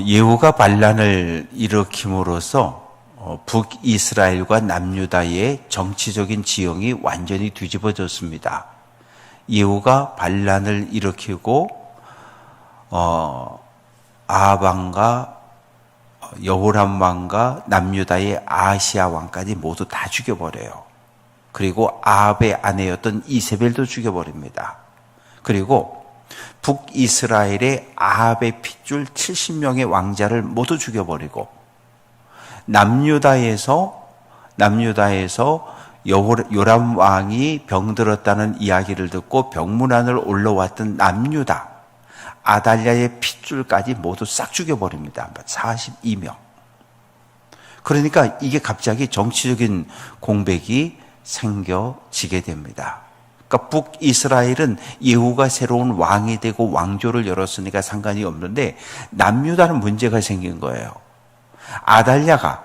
예후가 반란을 일으킴으로써 북이스라엘과 남유다의 정치적인 지형이 완전히 뒤집어졌습니다. 예후가 반란을 일으키고 아합 왕과 여호람 왕과 남유다의 아하시아 왕까지 모두 다 죽여버려요. 그리고 아합의 아내였던 이세벨도 죽여버립니다. 그리고 북이스라엘의 아합의 핏줄 70명의 왕자를 모두 죽여버리고 남유다에서 요람 왕이 병들었다는 이야기를 듣고 병문안을 올라왔던 남유다 아달랴의 핏줄까지 모두 싹 죽여버립니다. 42명. 그러니까 이게 갑자기 정치적인 공백이 생겨지게 됩니다. 그러니까 북이스라엘은 예후가 새로운 왕이 되고 왕조를 열었으니까 상관이 없는데 남유다는 문제가 생긴 거예요. 아달랴가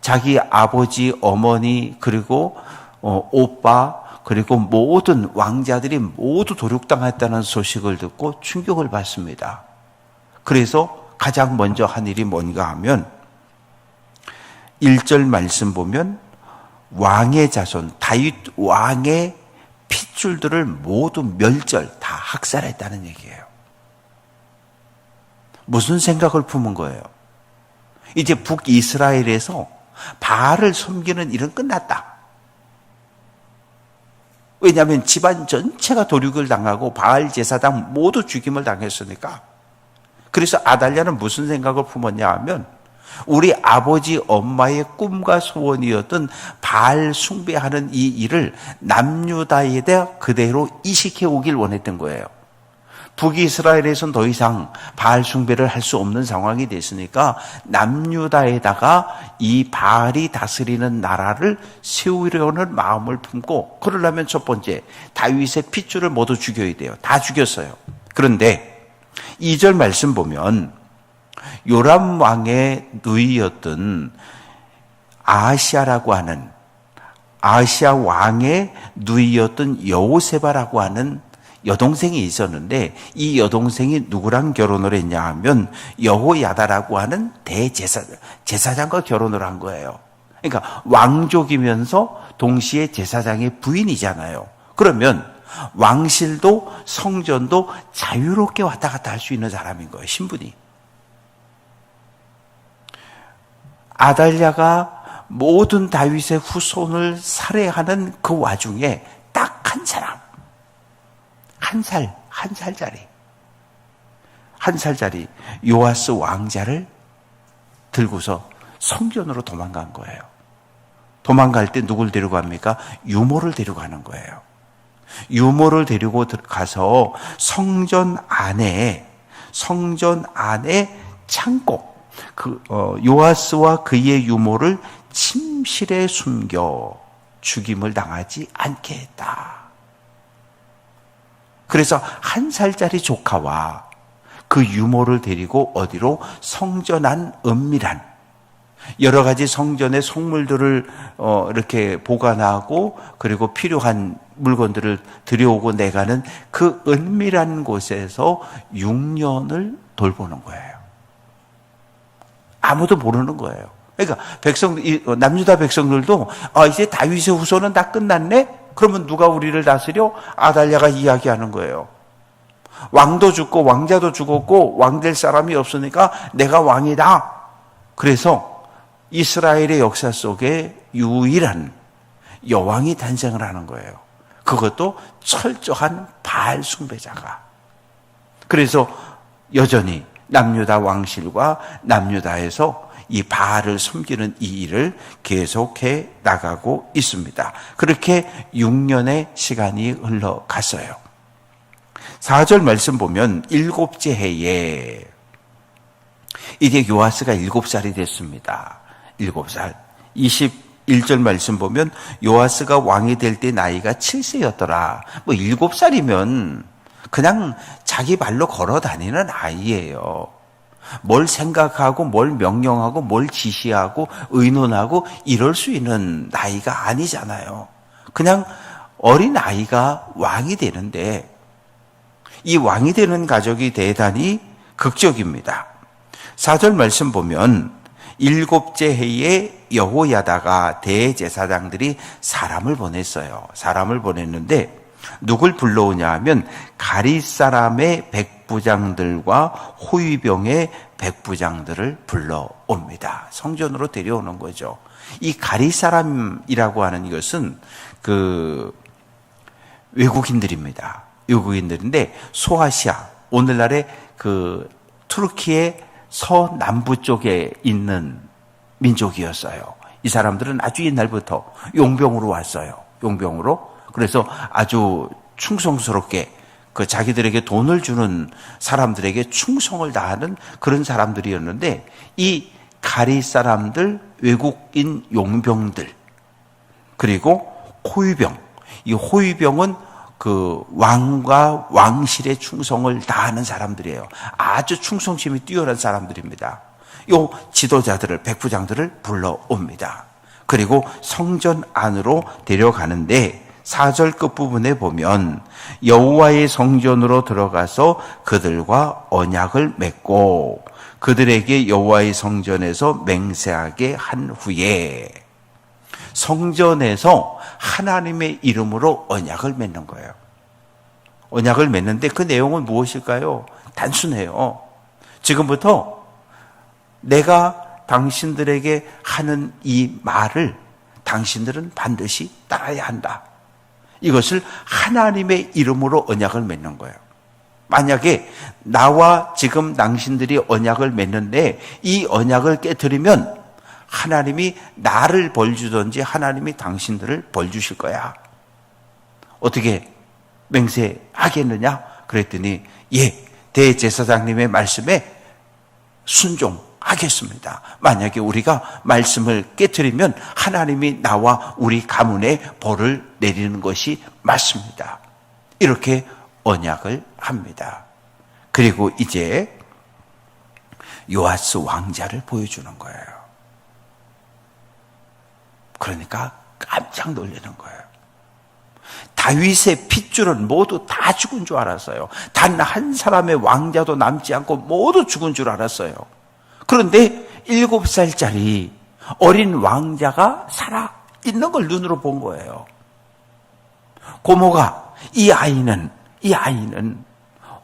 자기 아버지, 어머니, 그리고 오빠, 그리고 모든 왕자들이 모두 도륙당했다는 소식을 듣고 충격을 받습니다. 그래서 가장 먼저 한 일이 뭔가 하면 1절 말씀 보면 왕의 자손, 다윗 왕의 핏줄들을 모두 멸절, 다 학살했다는 얘기예요. 무슨 생각을 품은 거예요? 이제 북이스라엘에서 바알을 섬기는 일은 끝났다. 왜냐하면 집안 전체가 도륙을 당하고 바알 제사장 모두 죽임을 당했으니까. 그래서 아달랴는 무슨 생각을 품었냐 하면 우리 아버지 엄마의 꿈과 소원이었던 바알 숭배하는 이 일을 남유다에다 그대로 이식해 오길 원했던 거예요. 북이스라엘에서는 더 이상 바알 숭배를 할 수 없는 상황이 됐으니까 남유다에다가 이 바알이 다스리는 나라를 세우려는 마음을 품고, 그러려면 첫 번째 다윗의 핏줄을 모두 죽여야 돼요. 다 죽였어요. 그런데 2절 말씀 보면 요람 왕의 누이였던 아하시아라고 하는, 아하시아 왕의 누이였던 여호세바라고 하는 여동생이 있었는데 이 여동생이 누구랑 결혼을 했냐 하면 여호야다라고 하는 제사장과 결혼을 한 거예요. 그러니까 왕족이면서 동시에 제사장의 부인이잖아요. 그러면 왕실도 성전도 자유롭게 왔다 갔다 할 수 있는 사람인 거예요. 신분이. 아달랴가 모든 다윗의 후손을 살해하는 그 와중에 딱 한 사람, 한 살짜리 요아스 왕자를 들고서 성전으로 도망간 거예요. 도망갈 때 누굴 데리고 갑니까? 유모를 데리고 가는 거예요. 유모를 데리고 가서 성전 안에 창고, 요아스와 그의 유모를 침실에 숨겨 죽임을 당하지 않게 했다. 그래서 한 살짜리 조카와 그 유모를 데리고 어디로? 성전 안 은밀한 여러 가지 성전의 속물들을 이렇게 보관하고 그리고 필요한 물건들을 들여오고 내가는 그 은밀한 곳에서 6년을 돌보는 거예요. 아무도 모르는 거예요. 그러니까 남유다 백성들도 이제 다윗의 후손은 다 끝났네? 그러면 누가 우리를 다스려? 아달랴가 이야기하는 거예요. 왕도 죽고 왕자도 죽었고 왕 될 사람이 없으니까 내가 왕이다. 그래서 이스라엘의 역사 속에 유일한 여왕이 탄생을 하는 거예요. 그것도 철저한 바알 숭배자가. 그래서 여전히 남유다 왕실과 남유다에서 이 바알을 섬기는 이 일을 계속해 나가고 있습니다. 그렇게 6년의 시간이 흘러갔어요. 4절 말씀 보면 7째 해에 이제 요아스가 7살이 됐습니다. 7살. 21절 말씀 보면 요아스가 왕이 될 때 나이가 7세였더라. 7살이면 그냥 자기 발로 걸어 다니는 아이예요. 뭘 생각하고 뭘 명령하고 뭘 지시하고 의논하고 이럴 수 있는 나이가 아니잖아요. 그냥 어린 아이가 왕이 되는데 이 왕이 되는 가족이 대단히 극적입니다. 4절 말씀 보면 일곱째 해에 여호야다가 대제사장들이 사람을 보냈어요. 사람을 보냈는데 누굴 불러오냐 하면 가릿 사람의 백부장들과 호위병의 백부장들을 불러옵니다. 성전으로 데려오는 거죠. 이 가릿 사람이라고 하는 이것은 외국인들입니다. 외국인들인데 소아시아, 오늘날의 투르키의 서남부 쪽에 있는 민족이었어요. 이 사람들은 아주 옛날부터 용병으로 왔어요. 용병으로. 그래서 아주 충성스럽게 자기들에게 돈을 주는 사람들에게 충성을 다하는 그런 사람들이었는데, 이 가릿 사람들, 외국인 용병들, 그리고 호위병, 이 호위병은 왕과 왕실의 충성을 다하는 사람들이에요. 아주 충성심이 뛰어난 사람들입니다. 요 지도자들을, 백부장들을 불러옵니다. 그리고 성전 안으로 데려가는데 4절 끝부분에 보면 여호와의 성전으로 들어가서 그들과 언약을 맺고 그들에게 여호와의 성전에서 맹세하게 한 후에, 성전에서 하나님의 이름으로 언약을 맺는 거예요. 언약을 맺는데 그 내용은 무엇일까요? 단순해요. 지금부터 내가 당신들에게 하는 이 말을 당신들은 반드시 따라야 한다. 이것을 하나님의 이름으로 언약을 맺는 거예요. 만약에 나와 지금 당신들이 언약을 맺는데 이 언약을 깨트리면 하나님이 나를 벌 주든지 하나님이 당신들을 벌 주실 거야. 어떻게 맹세하겠느냐? 그랬더니 대제사장님의 말씀에 순종하겠습니다. 만약에 우리가 말씀을 깨트리면 하나님이 나와 우리 가문에 벌을 내리는 것이 맞습니다. 이렇게 언약을 합니다. 그리고 이제 요아스 왕자를 보여주는 거예요. 그러니까 깜짝 놀라는 거예요. 다윗의 핏줄은 모두 다 죽은 줄 알았어요. 단 한 사람의 왕자도 남지 않고 모두 죽은 줄 알았어요. 그런데 7살짜리 어린 왕자가 살아 있는 걸 눈으로 본 거예요. 고모가 이 아이는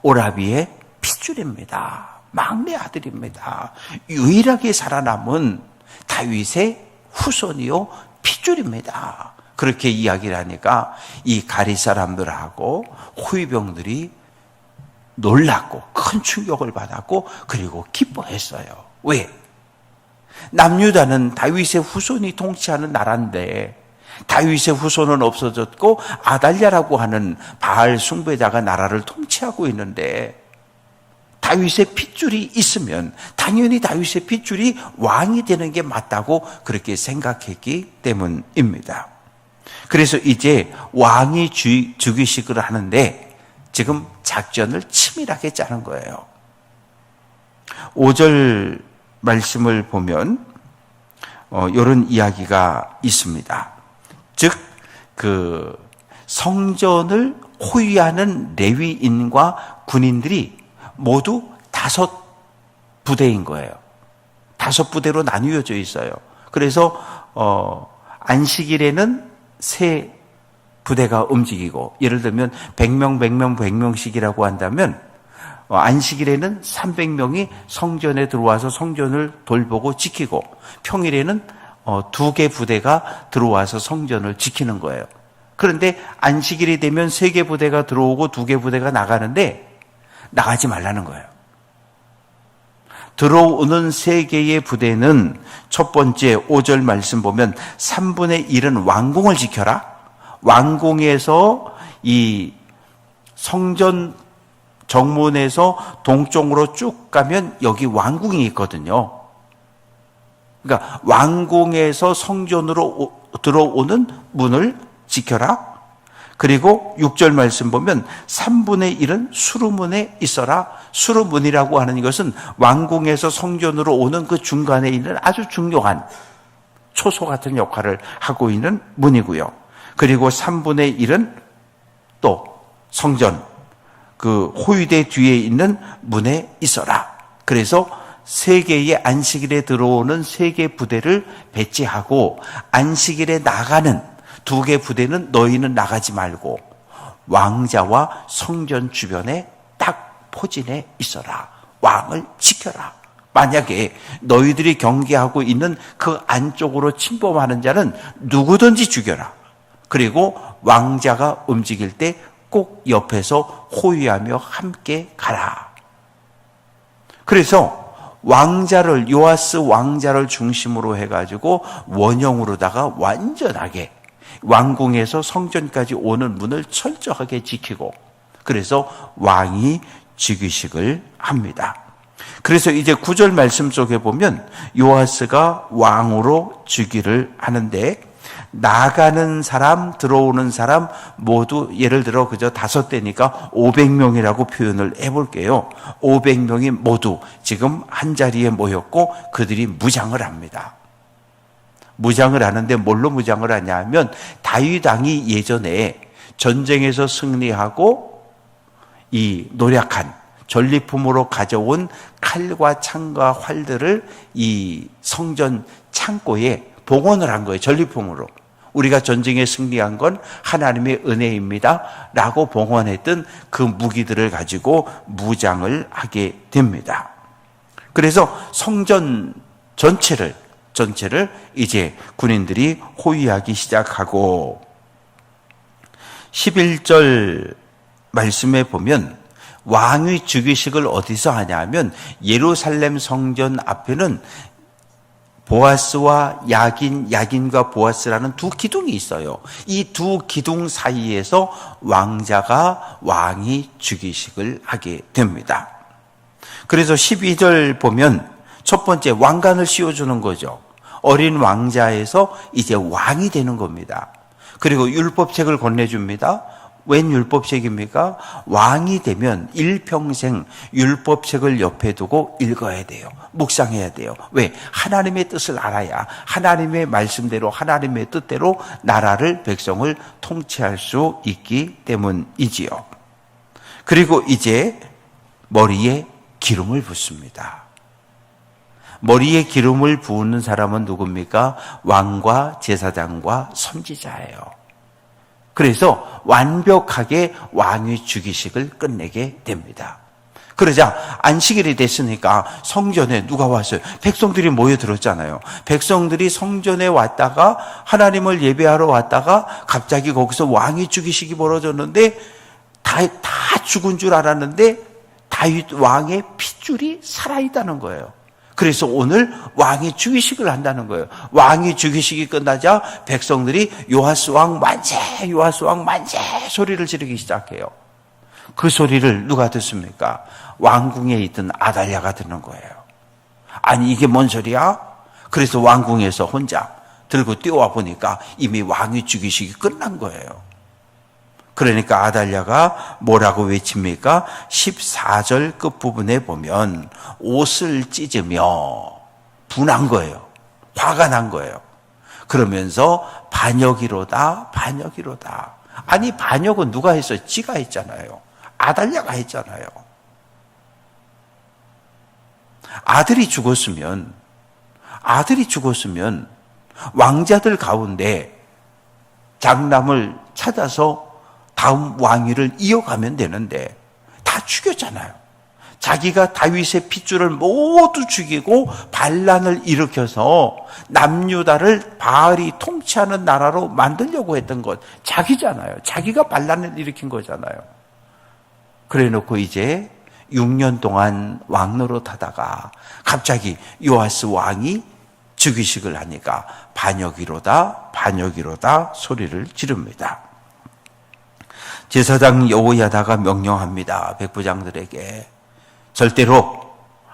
오라비의 핏줄입니다. 막내 아들입니다. 유일하게 살아남은 다윗의 후손이요 핏줄입니다. 그렇게 이야기를 하니까 이 가릿 사람들하고 호위병들이 놀랐고 큰 충격을 받았고 그리고 기뻐했어요. 왜? 남유다는 다윗의 후손이 통치하는 나라인데 다윗의 후손은 없어졌고 아달랴라고 하는 바알 숭배자가 나라를 통치하고 있는데 다윗의 핏줄이 있으면 당연히 다윗의 핏줄이 왕이 되는 게 맞다고 그렇게 생각했기 때문입니다. 그래서 이제 왕이 즉위식을 하는데 지금 작전을 치밀하게 짜는 거예요. 5절 말씀을 보면 이런 이야기가 있습니다. 즉 성전을 호위하는 레위인과 군인들이 모두 5부대인 거예요. 5부대로 나뉘어져 있어요. 그래서 안식일에는 3부대가 움직이고, 예를 들면 100명씩이라고 한다면 안식일에는 300명이 성전에 들어와서 성전을 돌보고 지키고, 평일에는 2개 부대가 들어와서 성전을 지키는 거예요. 그런데 안식일이 되면 3개 부대가 들어오고 2개 부대가 나가는데 나가지 말라는 거예요. 들어오는 3개의 부대는 첫 번째 5절 말씀 보면 3분의 1은 왕궁을 지켜라. 왕궁에서 이 성전 정문에서 동쪽으로 쭉 가면 여기 왕궁이 있거든요. 그러니까 왕궁에서 성전으로 들어오는 문을 지켜라. 그리고 6절 말씀 보면 3분의 1은 수루문에 있어라. 수루문이라고 하는 이것은 왕궁에서 성전으로 오는 그 중간에 있는 아주 중요한 초소 같은 역할을 하고 있는 문이고요. 그리고 3분의 1은 또 성전 그 호위대 뒤에 있는 문에 있어라. 그래서 세 개의 안식일에 들어오는 세 개 부대를 배치하고 안식일에 나가는 두 개 부대는 너희는 나가지 말고 왕자와 성전 주변에 딱 포진해 있어라. 왕을 지켜라. 만약에 너희들이 경계하고 있는 그 안쪽으로 침범하는 자는 누구든지 죽여라. 그리고 왕자가 움직일 때 꼭 옆에서 호위하며 함께 가라. 그래서 왕자를, 요아스 왕자를 중심으로 해가지고 원형으로다가 완전하게 왕궁에서 성전까지 오는 문을 철저하게 지키고, 그래서 왕이 즉위식을 합니다. 그래서 이제 9절 말씀 속에 보면 요아스가 왕으로 즉위를 하는데, 나가는 사람, 들어오는 사람 모두 예를 들어 그저 5대니까 500명이라고 표현을 해볼게요. 500명이 모두 지금 한 자리에 모였고 그들이 무장을 합니다. 무장을 하는데 뭘로 무장을 하냐 하면, 다윗 왕이 예전에 전쟁에서 승리하고 이 노력한 전리품으로 가져온 칼과 창과 활들을 이 성전 창고에 봉헌을 한 거예요. 전리품으로. 우리가 전쟁에 승리한 건 하나님의 은혜입니다 라고 봉헌했던 그 무기들을 가지고 무장을 하게 됩니다. 그래서 성전 전체를 이제 군인들이 호위하기 시작하고, 11절 말씀에 보면 왕의 즉위식을 어디서 하냐 하면 예루살렘 성전 앞에는 보아스와 야긴과 보아스라는 두 기둥이 있어요. 이 두 기둥 사이에서 왕이 즉위식을 하게 됩니다. 그래서 12절 보면 첫 번째 왕관을 씌워주는 거죠. 어린 왕자에서 이제 왕이 되는 겁니다. 그리고 율법책을 건네줍니다. 웬 율법책입니까? 왕이 되면 일평생 율법책을 옆에 두고 읽어야 돼요. 묵상해야 돼요. 왜? 하나님의 뜻을 알아야 하나님의 말씀대로, 하나님의 뜻대로 나라를, 백성을 통치할 수 있기 때문이지요. 그리고 이제 머리에 기름을 붓습니다. 머리에 기름을 부은 사람은 누굽니까? 왕과 제사장과 선지자예요. 그래서 완벽하게 왕의 즉위식을 끝내게 됩니다. 그러자 안식일이 됐으니까 성전에 누가 왔어요? 백성들이 모여들었잖아요. 백성들이 성전에 왔다가 하나님을 예배하러 왔다가 갑자기 거기서 왕의 즉위식이 벌어졌는데 다 죽은 줄 알았는데 다윗 왕의 핏줄이 살아있다는 거예요. 그래서 오늘 왕이 즉위식을 한다는 거예요. 왕이 즉위식이 끝나자 백성들이 요아스 왕 만세, 요아스 왕 만세 소리를 지르기 시작해요. 그 소리를 누가 듣습니까? 왕궁에 있던 아달랴가 듣는 거예요. 아니 이게 뭔 소리야? 그래서 왕궁에서 혼자 들고 뛰어와 보니까 이미 왕의 즉위식이 끝난 거예요. 그러니까 아달랴가 뭐라고 외칩니까? 14절 끝부분에 보면 옷을 찢으며 분한 거예요. 화가 난 거예요. 그러면서 반역이로다, 반역이로다. 아니 반역은 누가 했어요? 지가 했잖아요. 아달랴가 했잖아요. 아들이 죽었으면 왕자들 가운데 장남을 찾아서 다음 왕위를 이어가면 되는데 다 죽였잖아요. 자기가 다윗의 핏줄을 모두 죽이고 반란을 일으켜서 남유다를 바알이 통치하는 나라로 만들려고 했던 것 자기잖아요. 자기가 반란을 일으킨 거잖아요. 그래 놓고 이제 6년 동안 왕노릇하다가 갑자기 요아스 왕이 즉위식을 하니까 반역이로다, 반역이로다 소리를 지릅니다. 제사장 여호야다가 명령합니다. 백부장들에게 절대로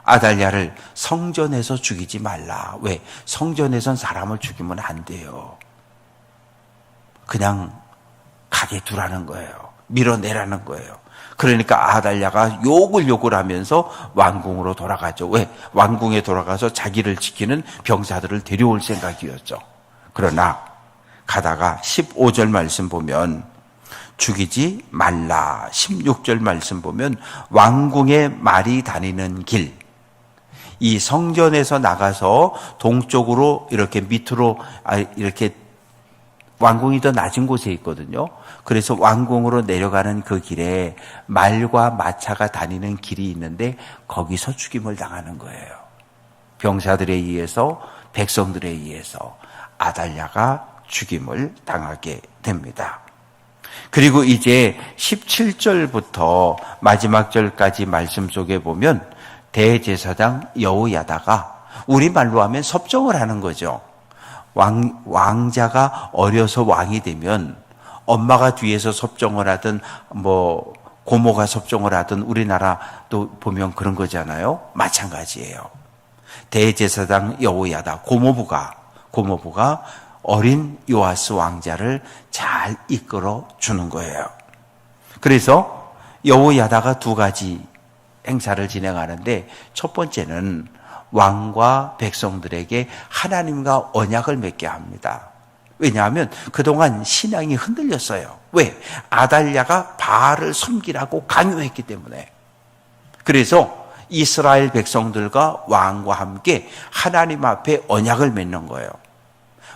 아달랴를 성전에서 죽이지 말라. 왜? 성전에선 사람을 죽이면 안 돼요. 그냥 가게 두라는 거예요. 밀어내라는 거예요. 그러니까 아달랴가 욕을 하면서 왕궁으로 돌아가죠. 왜? 왕궁에 돌아가서 자기를 지키는 병사들을 데려올 생각이었죠. 그러나 가다가 15절 말씀 보면 죽이지 말라. 16절 말씀 보면 왕궁에 말이 다니는 길, 이 성전에서 나가서 동쪽으로 이렇게 밑으로 이렇게 왕궁이 더 낮은 곳에 있거든요. 그래서 왕궁으로 내려가는 그 길에 말과 마차가 다니는 길이 있는데 거기서 죽임을 당하는 거예요. 병사들에 의해서, 백성들에 의해서 아달랴가 죽임을 당하게 됩니다. 그리고 이제 17절부터 마지막 절까지 말씀 속에 보면 대제사장 여호야다가 우리말로 하면 섭정을 하는 거죠. 왕자가 어려서 왕이 되면 엄마가 뒤에서 섭정을 하든 고모가 섭정을 하든 우리나라도 보면 그런 거잖아요. 마찬가지예요. 대제사장 여호야다 고모부가 어린 요아스 왕자를 잘 이끌어 주는 거예요. 그래서 여호야다가 두 가지 행사를 진행하는데 첫 번째는 왕과 백성들에게 하나님과 언약을 맺게 합니다. 왜냐하면 그동안 신앙이 흔들렸어요. 왜? 아달랴가 바알을 섬기라고 강요했기 때문에. 그래서 이스라엘 백성들과 왕과 함께 하나님 앞에 언약을 맺는 거예요.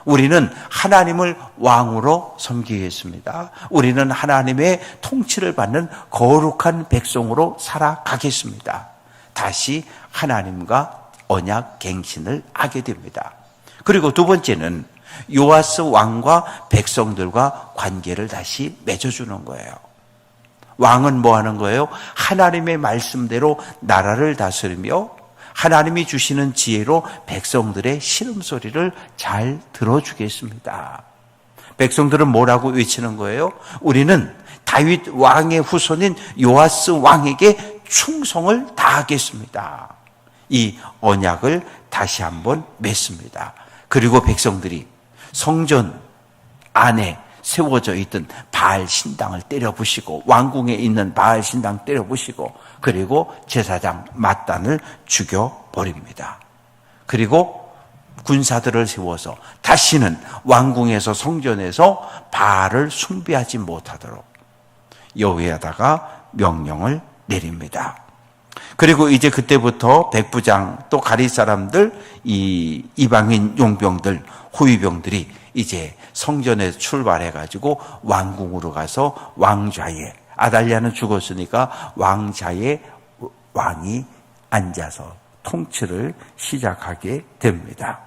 우리는 하나님을 왕으로 섬기겠습니다. 우리는 하나님의 통치를 받는 거룩한 백성으로 살아가겠습니다. 다시 하나님과 언약 갱신을 하게 됩니다. 그리고 두 번째는 요아스 왕과 백성들과 관계를 다시 맺어주는 거예요. 왕은 뭐 하는 거예요? 하나님의 말씀대로 나라를 다스리며 하나님이 주시는 지혜로 백성들의 신음소리를 잘 들어주겠습니다. 백성들은 뭐라고 외치는 거예요? 우리는 다윗 왕의 후손인 요아스 왕에게 충성을 다하겠습니다. 이 언약을 다시 한번 맺습니다. 그리고 백성들이 성전 안에 세워져 있던 바알 신당을 때려부시고 왕궁에 있는 바알 신당 때려부시고 그리고 제사장 mat단을 죽여버립니다. 그리고 군사들을 세워서 다시는 왕궁에서 성전에서 바알을 숭배하지 못하도록 여호야다가 명령을 내립니다. 그리고 이제 그때부터 백부장 또 가리 사람들 이 이방인 용병들 호위병들이 이제 성전에 출발해가지고 왕궁으로 가서 왕좌에 아달랴는 죽었으니까 왕좌에 왕이 앉아서 통치를 시작하게 됩니다.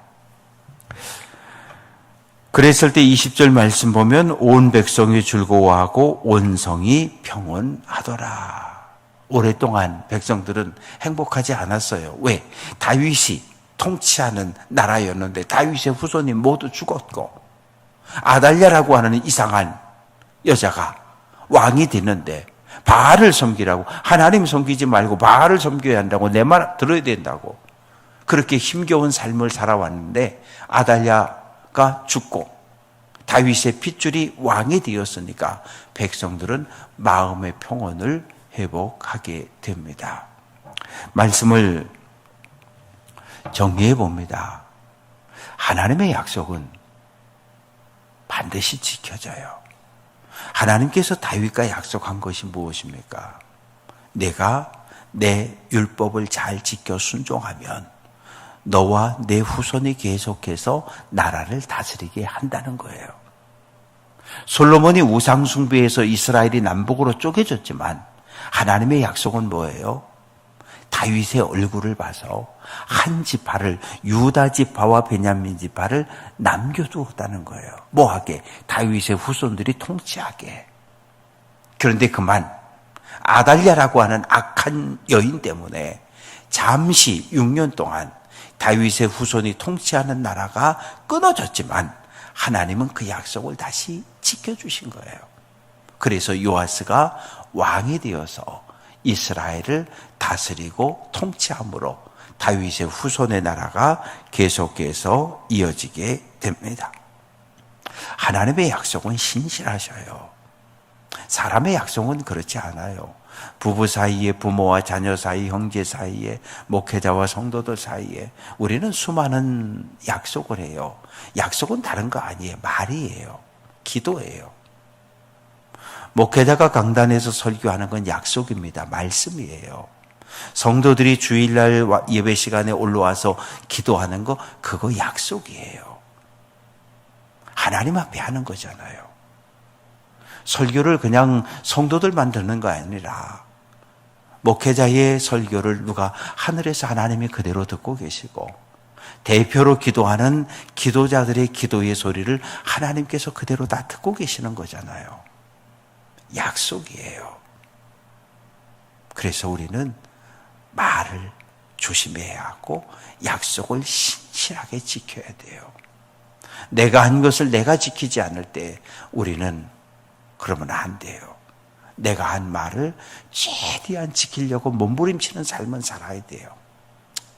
그랬을 때 20절 말씀 보면 온 백성이 즐거워하고 온 성이 평온하더라. 오랫동안 백성들은 행복하지 않았어요. 왜? 다윗이 통치하는 나라였는데 다윗의 후손이 모두 죽었고 아달랴라고 하는 이상한 여자가 왕이 되는데 바알을 섬기라고 하나님 섬기지 말고 바알을 섬겨야 한다고 내 말 들어야 된다고 그렇게 힘겨운 삶을 살아왔는데 아달랴가 죽고 다윗의 핏줄이 왕이 되었으니까 백성들은 마음의 평온을 회복하게 됩니다. 말씀을 정리해 봅니다. 하나님의 약속은 반드시 지켜져요. 하나님께서 다윗과 약속한 것이 무엇입니까? 내가 내 율법을 잘 지켜 순종하면 너와 내 후손이 계속해서 나라를 다스리게 한다는 거예요. 솔로몬이 우상 숭배에서 이스라엘이 남북으로 쪼개졌지만 하나님의 약속은 뭐예요? 다윗의 얼굴을 봐서 한 지파를 유다 지파와 베냐민 지파를 남겨두었다는 거예요. 뭐하게? 다윗의 후손들이 통치하게. 그런데 그만 아달랴라고 하는 악한 여인 때문에 잠시 6년 동안 다윗의 후손이 통치하는 나라가 끊어졌지만 하나님은 그 약속을 다시 지켜주신 거예요. 그래서 요아스가 왕이 되어서 이스라엘을 다스리고 통치함으로 다윗의 후손의 나라가 계속해서 이어지게 됩니다. 하나님의 약속은 신실하셔요. 사람의 약속은 그렇지 않아요. 부부 사이에, 부모와 자녀 사이, 형제 사이에, 목회자와 성도들 사이에 우리는 수많은 약속을 해요. 약속은 다른 거 아니에요. 말이에요. 기도예요. 목회자가 강단에서 설교하는 건 약속입니다. 말씀이에요. 성도들이 주일날 예배 시간에 올라와서 기도하는 거, 그거 약속이에요. 하나님 앞에 하는 거잖아요. 설교를 그냥 성도들만 듣는 거 아니라 목회자의 설교를 누가 하늘에서 하나님이 그대로 듣고 계시고, 대표로 기도하는 기도자들의 기도의 소리를 하나님께서 그대로 다 듣고 계시는 거잖아요. 약속이에요. 그래서 우리는 말을 조심해야 하고 약속을 신실하게 지켜야 돼요. 내가 한 것을 내가 지키지 않을 때 우리는 그러면 안 돼요. 내가 한 말을 최대한 지키려고 몸부림치는 삶은 살아야 돼요.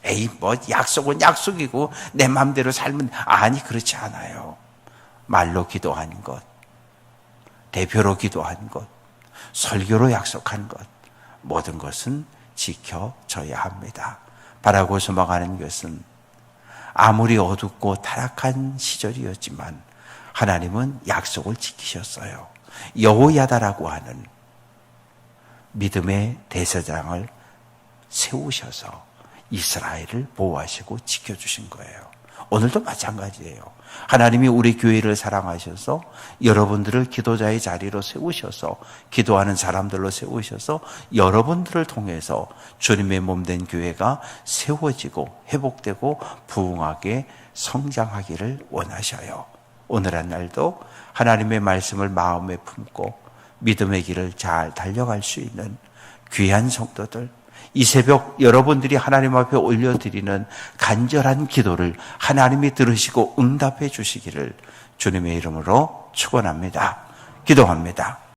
에이, 뭐 약속은 약속이고 내 마음대로 살면, 아니, 그렇지 않아요. 말로 기도한 것, 대표로 기도한 것, 설교로 약속한 것, 모든 것은 지켜져야 합니다. 바라고 소망하는 것은 아무리 어둡고 타락한 시절이었지만 하나님은 약속을 지키셨어요. 여호야다라고 하는 믿음의 대제사장을 세우셔서 이스라엘을 보호하시고 지켜주신 거예요. 오늘도 마찬가지예요. 하나님이 우리 교회를 사랑하셔서 여러분들을 기도자의 자리로 세우셔서, 기도하는 사람들로 세우셔서 여러분들을 통해서 주님의 몸된 교회가 세워지고 회복되고 부흥하게 성장하기를 원하셔요. 오늘 한 날도 하나님의 말씀을 마음에 품고 믿음의 길을 잘 달려갈 수 있는 귀한 성도들, 이 새벽 여러분들이 하나님 앞에 올려드리는 간절한 기도를 하나님이 들으시고 응답해 주시기를 주님의 이름으로 축원합니다. 기도합니다.